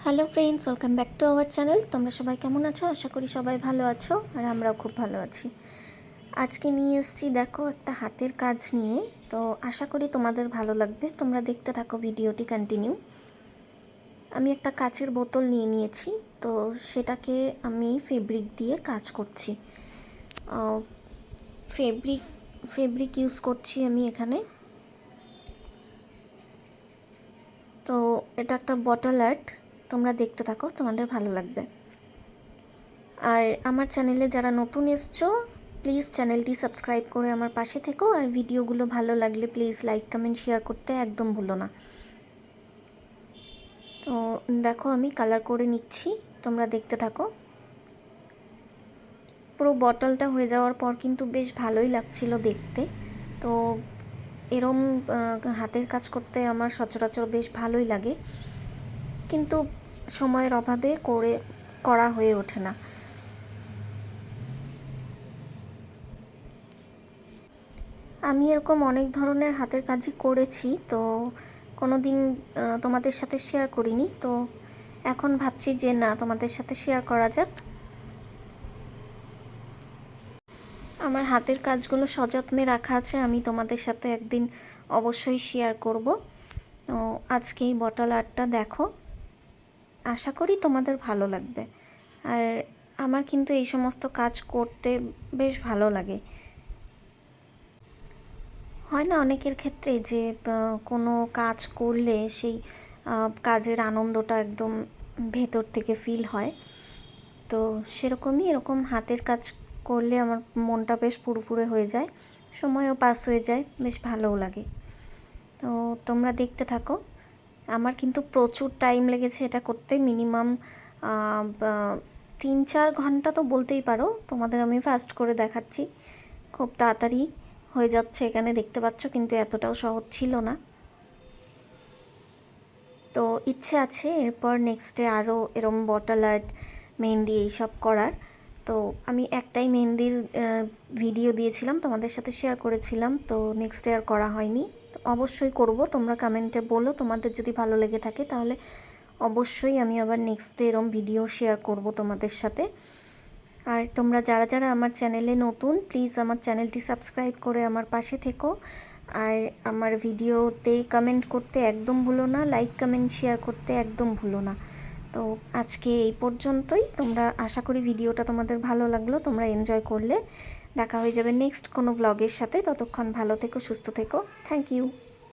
Hello friends, welcome back to our channel. তোমরা সবাই কেমন আছো? আশা করি সবাই ভালো আছো, আর আমরাও খুব ভালো আছি। আজকে নিয়ে এসেছি দেখো একটা হাতের কাজ নিয়ে। তো আশা করি তোমাদের ভালো লাগবে, তোমরা দেখতে থাকো ভিডিওটি কন্টিনিউ। আমি একটা কাচের বোতল নিয়ে নিয়েছি, তো সেটাকে আমি ফেব্রিক দিয়ে কাজ করছি। ফেব্রিক ইউজ করছি আমি এখানে। তো এটা একটা বটল আর্ট, তোমরা দেখতে থাকো, তোমাদের ভালো লাগবে। আর আমার চ্যানেলে যারা নতুন এসছো, প্লিজ চ্যানেলটি সাবস্ক্রাইব করে আমার পাশে থেকো। আর ভিডিওগুলো ভালো লাগলে প্লিজ লাইক কমেন্ট শেয়ার করতে একদম ভুলো না। তো দেখো আমি কালার করে নিচ্ছি, তোমরা দেখতে থাকো। পুরো বটলটা হয়ে যাওয়ার পর কিন্তু বেশ ভালোই লাগছিল দেখতে। তো এরম হাতের কাজ করতে আমার সচরাচর বেশ ভালোই লাগে, কিন্তু সময়ের অভাবে করা হয়ে ওঠে না। আমি এরকম অনেক ধরনের হাতের কাজই করেছি, তো কোনো দিন তোমাদের সাথে শেয়ার করিনি। তো এখন ভাবছি যে না, তোমাদের সাথে শেয়ার করা যাক। আমার হাতের কাজগুলো সযত্নে রাখা আছে, আমি তোমাদের সাথে একদিন অবশ্যই শেয়ার করব। আজকে এই বটল আর্টটা দেখো, আশা করি তোমাদের ভালো লাগবে। আর আমার কিন্তু এই সমস্ত কাজ করতে বেশ ভালো লাগে। হয় না অনেকের ক্ষেত্রে যে কোনো কাজ করলে সেই কাজের আনন্দটা একদম ভেতর থেকে ফিল হয়। তো সেরকমই এরকম হাতের কাজ করলে আমার মনটা বেশ ফুরফুরে হয়ে যায়, সময়ও পাস হয়ে যায়, বেশ ভালোও লাগে। তো তোমরা দেখতে থাকো। আমার কিন্তু প্রচুর টাইম লেগেছে এটা করতে, মিনিমাম 3-4 ঘন্টা তো বলতেই পারো। তোমাদের আমি ফাস্ট করে দেখাচ্ছি, খুব তাড়াতাড়ি হয়ে যাচ্ছে এখানে দেখতে পাচ্ছ, কিন্তু এতটাও সহজ ছিল না। তো ইচ্ছে আছে এরপর নেক্সটে আরও এরম বটল আর্ট, মেহেন্দি এইসব করার। তো আমি একটাই মেহেন্দির ভিডিও দিয়েছিলাম, তোমাদের সাথে শেয়ার করেছিলাম, তো নেক্সটে আর করা হয়নি। অবশ্যই করব, তোমরা কমেন্টে বলো তোমাদের যদি ভালো লেগে থাকে, তাহলে অবশ্যই আমি আবার নেক্সটে এরম ভিডিও শেয়ার করব তোমাদের সাথে। আর তোমরা যারা যারা আমার চ্যানেলে নতুন, প্লিজ আমার চ্যানেলটি সাবস্ক্রাইব করে আমার পাশে থেকো। আর আমার ভিডিওতে কমেন্ট করতে একদম ভুলো না, লাইক কমেন্ট শেয়ার করতে একদম ভুলো না। তো আজকে এই পর্যন্তই। তোমরা আশা করি ভিডিওটা তোমাদের ভালো লাগলো, তোমরা এনজয় করলে। দেখা হয়ে যাবে নেক্সট কোনো ব্লগের সাথে। ততক্ষণ ভালো থেকো, সুস্থ থেকো। Thank you.